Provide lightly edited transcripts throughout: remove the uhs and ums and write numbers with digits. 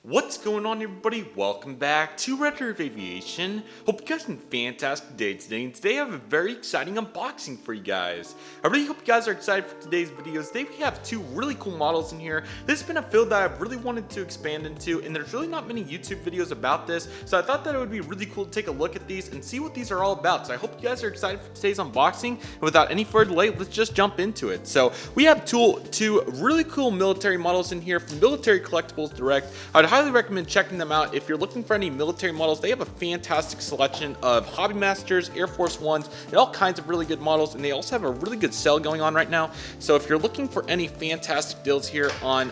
What's going on, everybody? Welcome back to Redriveraviation. Hope you guys are having a fantastic day today, and today I have a very exciting unboxing for you guys. I really hope you guys are excited for today's videos. Today we have two really cool models in here. This has been a field that I've really wanted to expand into, and there's really not many YouTube videos about this, so I thought that it would be really cool to take a look at these and see what these are all about. So I hope you guys are excited for today's unboxing, and without any further delay, let's just jump into it. So we have two really cool military models in here from Military Collectibles Direct. I'd highly recommend checking them out if you're looking for any military models. They have a fantastic selection of Hobby Masters, Air Force Ones, and all kinds of really good models, and they also have a really good sale going on right now. So if you're looking for any fantastic deals here on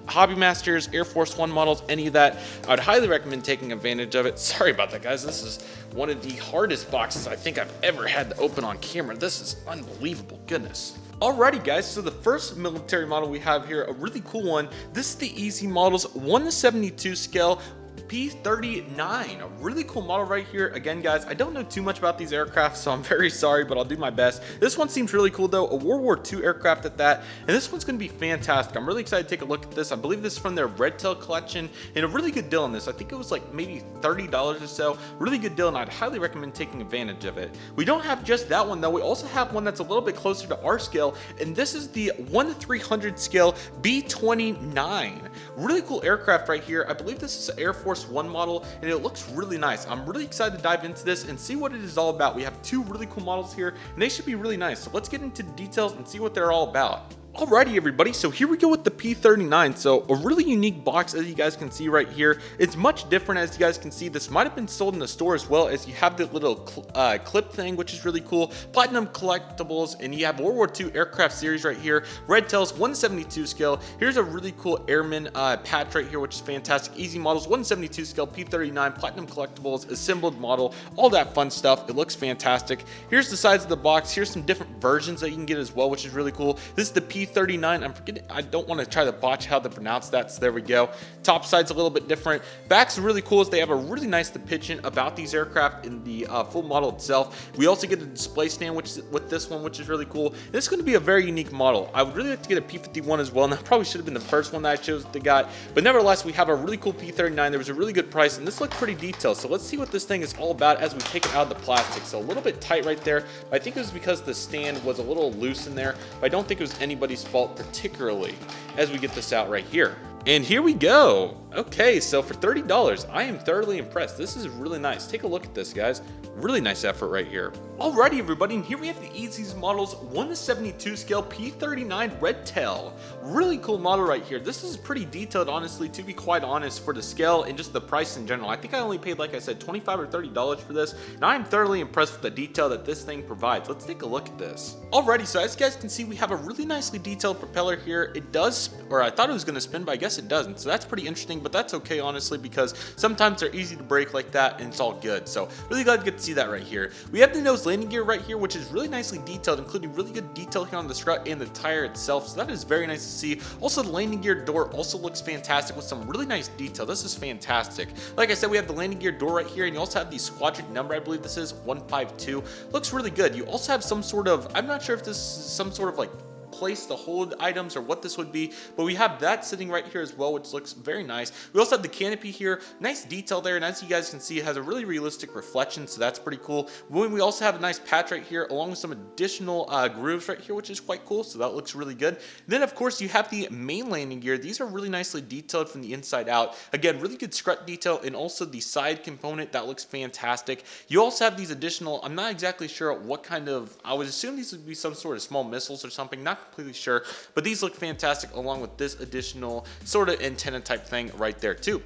Hobby Masters, Air Force One models, any of that, I would highly recommend taking advantage of it. Sorry about that, guys. This is one of the hardest boxes I think I've ever had to open on camera. This is unbelievable. Goodness. Alrighty guys, so the first military model we have here, a really cool one. This is the Easy Models 1:72 scale P-39, a really cool model right here. Again, guys, I don't know too much about these aircraft, so I'm very sorry, but I'll do my best. This one seems really cool though, a World War II aircraft at that, and this one's going to be fantastic. I'm really excited to take a look at this. I believe this is from their Red Tail collection, and a really good deal on this. I think it was like maybe $30 or so. Really good deal, and I'd highly recommend taking advantage of it. We don't have just that one though. We also have one that's a little bit closer to our scale, and this is the 1/300 scale B29. Really cool aircraft right here. I believe this is an Air Force One model, and it looks really nice. I'm really excited to dive into this and see what it is all about. We have two really cool models here, and they should be really nice. So let's get into the details and see what they're all about. Alrighty everybody, so here we go with the P-39. So a really unique box, as you guys can see right here. It's much different, as you guys can see. This might have been sold in the store as well, as you have the little clip thing, which is really cool. Platinum Collectibles, and you have World War II aircraft series right here. Red Tails 1/72 scale. Here's a really cool airman patch right here, which is fantastic. Easy Models 1/72 scale P-39 Platinum Collectibles assembled model, all that fun stuff. It looks fantastic. Here's the sides of the box. Here's some different versions that you can get as well, which is really cool. This is the P-39. I'm forgetting, I don't want to try to botch how to pronounce that, so there we go. Top side's a little bit different. Back's really cool, as they have a really nice depiction about these aircraft in the full model itself. We also get a display stand, which is with this one, which is really cool. This is going to be a very unique model. I would really like to get a P-51 as well, and that probably should have been the first one that I chose to got, but nevertheless, we have a really cool P-39. There was a really good price, and this looked pretty detailed. So let's see what this thing is all about as we take it out of the plastic. So a little bit tight right there. I think it was because the stand was a little loose in there, but I don't think it was anybody's fault particularly, as we get this out right here. And here we go. Okay, so for $30, I am thoroughly impressed. This is really nice. Take a look at this, guys. Really nice effort right here. Alrighty, everybody, and here we have the Easy Models 1/72 scale P-39 Red Tail. Really cool model right here. This is pretty detailed, honestly, to be quite honest, for the scale and just the price in general. I think I only paid, like I said, $25 or $30 for this, and I'm thoroughly impressed with the detail that this thing provides. Let's take a look at this. Alrighty, so as you guys can see, we have a really nicely detailed propeller here. It does, or I thought it was going to spin, but I guess it doesn't. So that's pretty interesting, but that's okay, honestly, because sometimes they're easy to break like that, and it's all good. So really glad to get to see that right here. We have the nose landing gear right here, which is really nicely detailed, including really good detail here on the strut and the tire itself. So that is very nice to see. Also, the landing gear door also looks fantastic with some really nice detail. This is fantastic. Like I said, we have the landing gear door right here, and you also have the squadron number. I believe this is 152. Looks really good. You also have some sort of, I'm not sure if this is some sort of like place to hold items or what this would be, but we have that sitting right here as well, which looks very nice. We also have the canopy here, nice detail there, and as you guys can see, it has a really realistic reflection, so that's pretty cool. We also have a nice patch right here along with some additional grooves right here, which is quite cool, so that looks really good. Then of course you have the main landing gear. These are really nicely detailed from the inside out. Again, really good strut detail, and also the side component, that looks fantastic. You also have these additional, I'm not exactly sure what kind of, I would assume these would be some sort of small missiles or something, not completely sure, but these look fantastic along with this additional sort of antenna type thing right there too.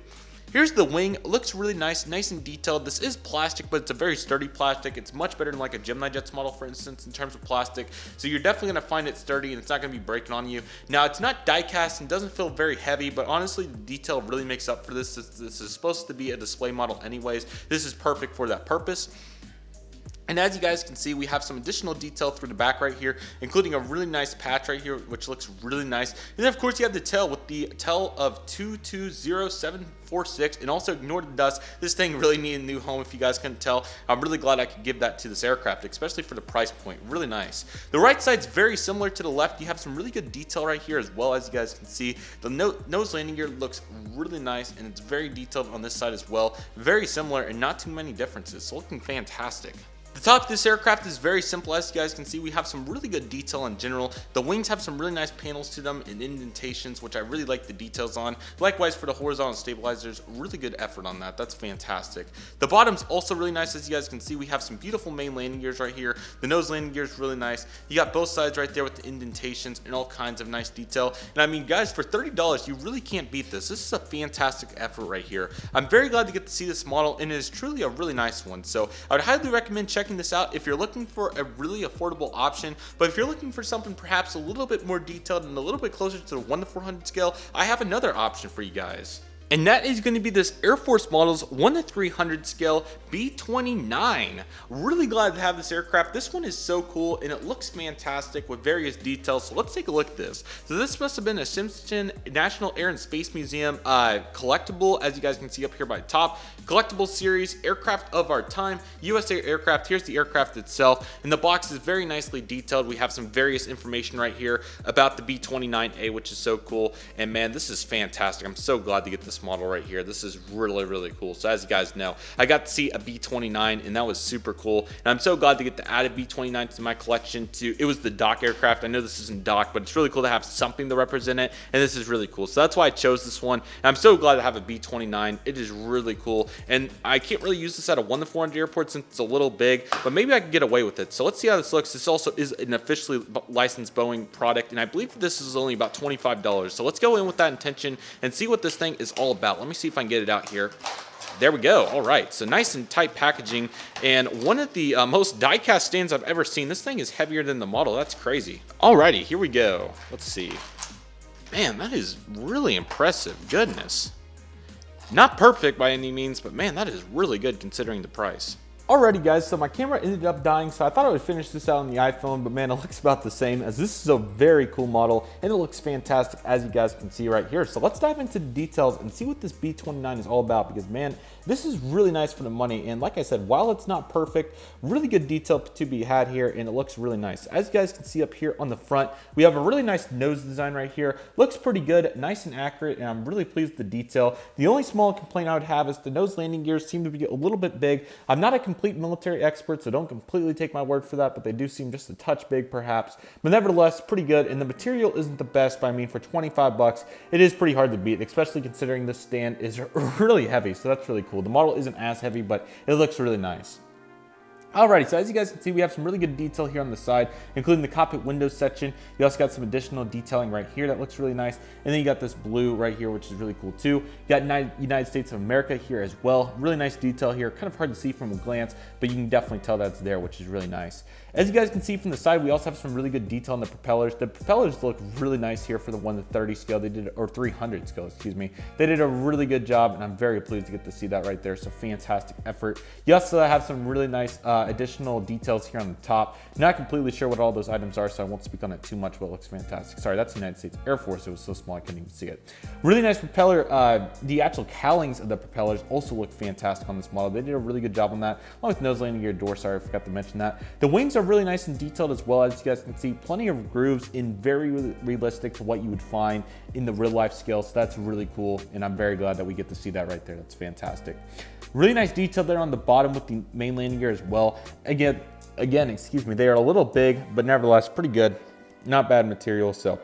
Here's the wing. It looks really nice and detailed. This is plastic, but it's a very sturdy plastic. It's much better than like a Gemini Jets model, for instance, in terms of plastic. So you're definitely going to find it sturdy, and it's not going to be breaking on you. Now, it's not die cast and doesn't feel very heavy, but honestly, the detail really makes up for this. This is supposed to be a display model anyways. This is perfect for that purpose. And as you guys can see, we have some additional detail through the back right here, including a really nice patch right here, which looks really nice. And then of course you have the tail with the tail of 220746, and also ignore the dust. This thing really needed a new home, if you guys couldn't tell. I'm really glad I could give that to this aircraft, especially for the price point. Really nice. The right side's very similar to the left. You have some really good detail right here as well, as you guys can see. The nose landing gear looks really nice, and it's very detailed on this side as well. Very similar and not too many differences, so looking fantastic. The top of this aircraft is very simple. As you guys can see, we have some really good detail in general. The wings have some really nice panels to them and indentations, which I really like the details on. Likewise for the horizontal stabilizers, really good effort on that. That's fantastic. The bottom's also really nice. As you guys can see, we have some beautiful main landing gears right here. The nose landing gear is really nice. You got both sides right there with the indentations and all kinds of nice detail. And I mean, guys, for $30, you really can't beat this. This is a fantastic effort right here. I'm very glad to get to see this model, and it is truly a really nice one. So I would highly recommend checking this out if you're looking for a really affordable option. But if you're looking for something perhaps a little bit more detailed and a little bit closer to the 1 to 400 scale, I have another option for you guys. And that is going to be this Air Force Models 1 to 300 scale B29. Really glad to have this aircraft. This one is so cool and it looks fantastic with various details. So let's take a look at this. So this must have been a Simpson National Air and Space Museum collectible, as you guys can see up here by the top. Collectible series, aircraft of our time, USA aircraft. Here's the aircraft itself, and the box is very nicely detailed. We have some various information right here about the B29A, which is so cool. And man, this is fantastic. I'm so glad to get this model right here. This is really, really cool. So as you guys know, I got to see a B29, and that was super cool. And I'm so glad to get to add a B29 to my collection too. It was the dock aircraft. I know this isn't dock, but it's really cool to have something to represent it, and this is really cool. So that's why I chose this one. And I'm so glad to have a B29. It is really cool. And I can't really use this at a 1 to 400 airport since it's a little big, but maybe I can get away with it. So let's see how this looks. This also is an officially licensed Boeing product, and I believe this is only about $25. So let's go in with that intention and see what this thing is all about. Let me see if I can get it out here. There we go. All right, so nice and tight packaging, and one of the most die-cast stands I've ever seen. This thing is heavier than the model. That's crazy. Alrighty, here we go. Let's see. Man, that is really impressive. Goodness. Not perfect by any means, but man, that is really good considering the price. Alrighty guys, so my camera ended up dying, so I thought I would finish this out on the iPhone, but man, it looks about the same, as this is a very cool model, and it looks fantastic, as you guys can see right here. So let's dive into the details and see what this B29 is all about, because man, this is really nice for the money. And like I said, while it's not perfect, really good detail to be had here, and it looks really nice. As you guys can see up here on the front, we have a really nice nose design right here. Looks pretty good, nice and accurate, and I'm really pleased with the detail. The only small complaint I would have is the nose landing gears seem to be a little bit big. I'm not a complete military expert, so don't completely take my word for that, but they do seem just a touch big perhaps. But nevertheless, pretty good, and the material isn't the best, but I mean, for 25 bucks, it is pretty hard to beat, especially considering this stand is really heavy, so that's really cool. The model isn't as heavy, but it looks really nice. Alrighty, so as you guys can see, we have some really good detail here on the side, including the cockpit windows section. You also got some additional detailing right here that looks really nice. And then you got this blue right here, which is really cool too. You got United States of America here as well. Really nice detail here. Kind of hard to see from a glance, but you can definitely tell that's there, which is really nice. As you guys can see from the side, we also have some really good detail on the propellers. The propellers look really nice here for the 1 to 30 scale. They did, or 300 scale, excuse me. They did a really good job, and I'm very pleased to get to see that right there. So fantastic effort. You also have some really nice additional details here on the top. Not completely sure what all those items are, so I won't speak on it too much, but it looks fantastic. Sorry, that's the United States Air Force. It was so small I couldn't even see it. Really nice propeller. The actual cowlings of the propellers also look fantastic on this model. They did a really good job on that, along with nose landing gear door. Sorry, I forgot to mention that. The wings are really nice and detailed as well. As you guys can see, plenty of grooves in very realistic to what you would find in the real life scale, so that's really cool, and I'm very glad that we get to see that right there. That's fantastic. Really nice detail there on the bottom with the main landing gear as well. Again, excuse me, they are a little big, but nevertheless pretty good. Not bad material, so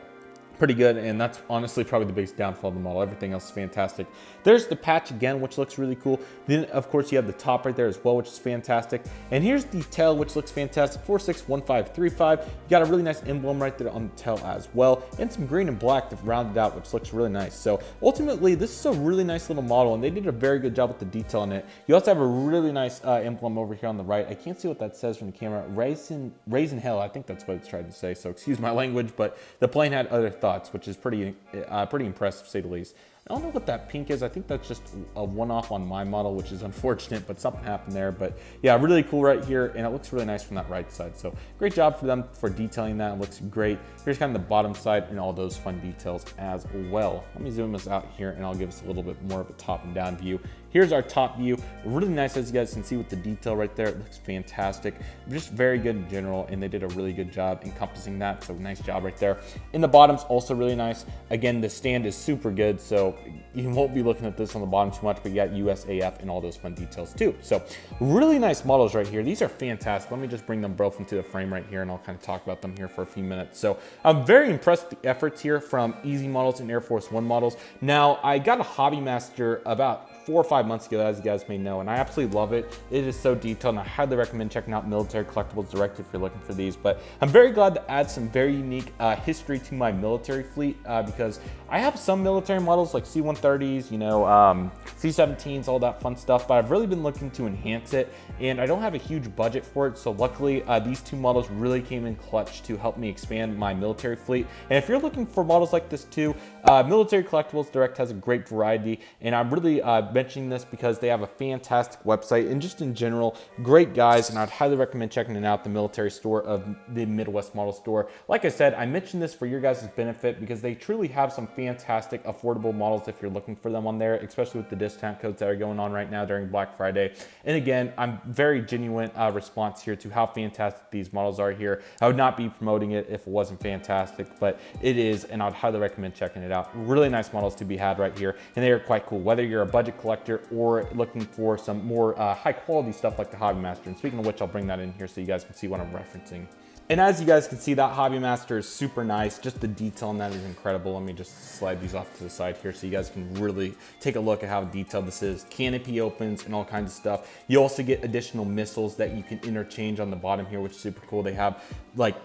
pretty good, and that's honestly probably the biggest downfall of the model. Everything else is fantastic. There's the patch again, which looks really cool. Then of course you have the top right there as well, which is fantastic. And here's the tail, which looks fantastic. 461535. You got a really nice emblem right there on the tail as well, and some green and black to round it out, which looks really nice. So ultimately, this is a really nice little model, and they did a very good job with the detail on it. You also have a really nice emblem over here on the right. I can't see what that says from the camera. Raisin Hill, I think that's what it's trying to say. So excuse my language, but the plane had other thoughts, which is pretty impressive to say the least. I don't know what that pink is. I think that's just a one-off on my model, which is unfortunate, but something happened there. But yeah, really cool right here, and it looks really nice from that right side. So great job for them for detailing that. It looks great. Here's kind of the bottom side and all those fun details as well. Let me zoom this out here, and I'll give us a little bit more of a top and down view. Here's our top view. Really nice, as you guys can see with the detail right there. It looks fantastic. Just very good in general, and they did a really good job encompassing that. So nice job right there. In the bottom's also really nice. Again, the stand is super good, so you won't be looking at this on the bottom too much, but you got USAF and all those fun details too. So really nice models right here. These are fantastic. Let me just bring them both into the frame right here, and I'll kind of talk about them here for a few minutes. So I'm very impressed with the efforts here from Easy Models and Air Force One models. Now, I got a Hobby Master about 4 or 5 months ago, as you guys may know, and I absolutely love it. It is so detailed, and I highly recommend checking out Military Collectibles Direct if you're looking for these. But I'm very glad to add some very unique history to my military fleet because I have some military models like C-130s, you know, C-17s, all that fun stuff, but I've really been looking to enhance it, and I don't have a huge budget for it, so luckily these two models really came in clutch to help me expand my military fleet. And if you're looking for models like this too, Military Collectibles Direct has a great variety, and I'm really mentioning this because they have a fantastic website and just in general, great guys, and I'd highly recommend checking it out, the military store of the Midwest Model Store. Like I said, I mentioned this for your guys' benefit because they truly have some fantastic affordable models if you're looking for them on there, especially with the discount codes that are going on right now during Black Friday. And again, I'm very genuine response here to how fantastic these models are here. I would not be promoting it if it wasn't fantastic, but it is, and I'd highly recommend checking it out. Really nice models to be had right here, and they are quite cool, whether you're a budget collector or looking for some more high quality stuff like the Hobby Master. And speaking of which, I'll bring that in here so you guys can see what I'm referencing. And as you guys can see, that Hobby Master is super nice. Just the detail on that is incredible. Let me just slide these off to the side here so you guys can really take a look at how detailed this is. Canopy opens and all kinds of stuff. You also get additional missiles that you can interchange on the bottom here, which is super cool. They have like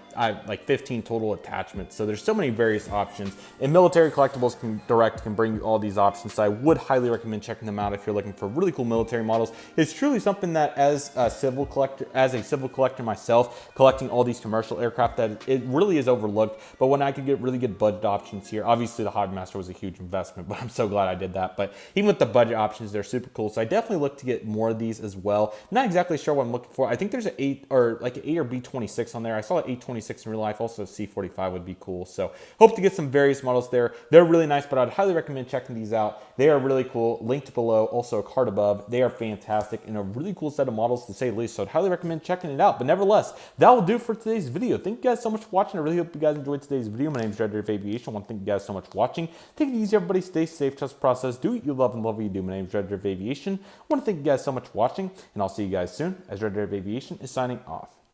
15 total attachments. So there's so many various options. And Military Collectibles Direct can bring you all these options. So I would highly recommend checking them out if you're looking for really cool military models. It's truly something that as a civil collector myself, collecting all these commercial aircraft, that it really is overlooked. But when I could get really good budget options here, obviously the Hobby Master was a huge investment, but I'm so glad I did that. But even with the budget options, they're super cool. So I definitely look to get more of these as well. Not exactly sure what I'm looking for. I think there's an 8 or B26 on there. I saw an 826 in real life. Also a C45 would be cool. So hope to get some various models there. They're really nice, but I'd highly recommend checking these out. They are really cool. Linked below, also a card above. They are fantastic and a really cool set of models to say the least. So I'd highly recommend checking it out. But nevertheless, that will do for today's video. Thank you guys so much for watching. I really hope you guys enjoyed today's video. My name is Redriveraviation. I want to thank you guys so much for watching. Take it easy, everybody. Stay safe, trust the process. Do what you love and love what you do. My name is Redriveraviation. I want to thank you guys so much for watching, and I'll see you guys soon as Redriveraviation is signing off.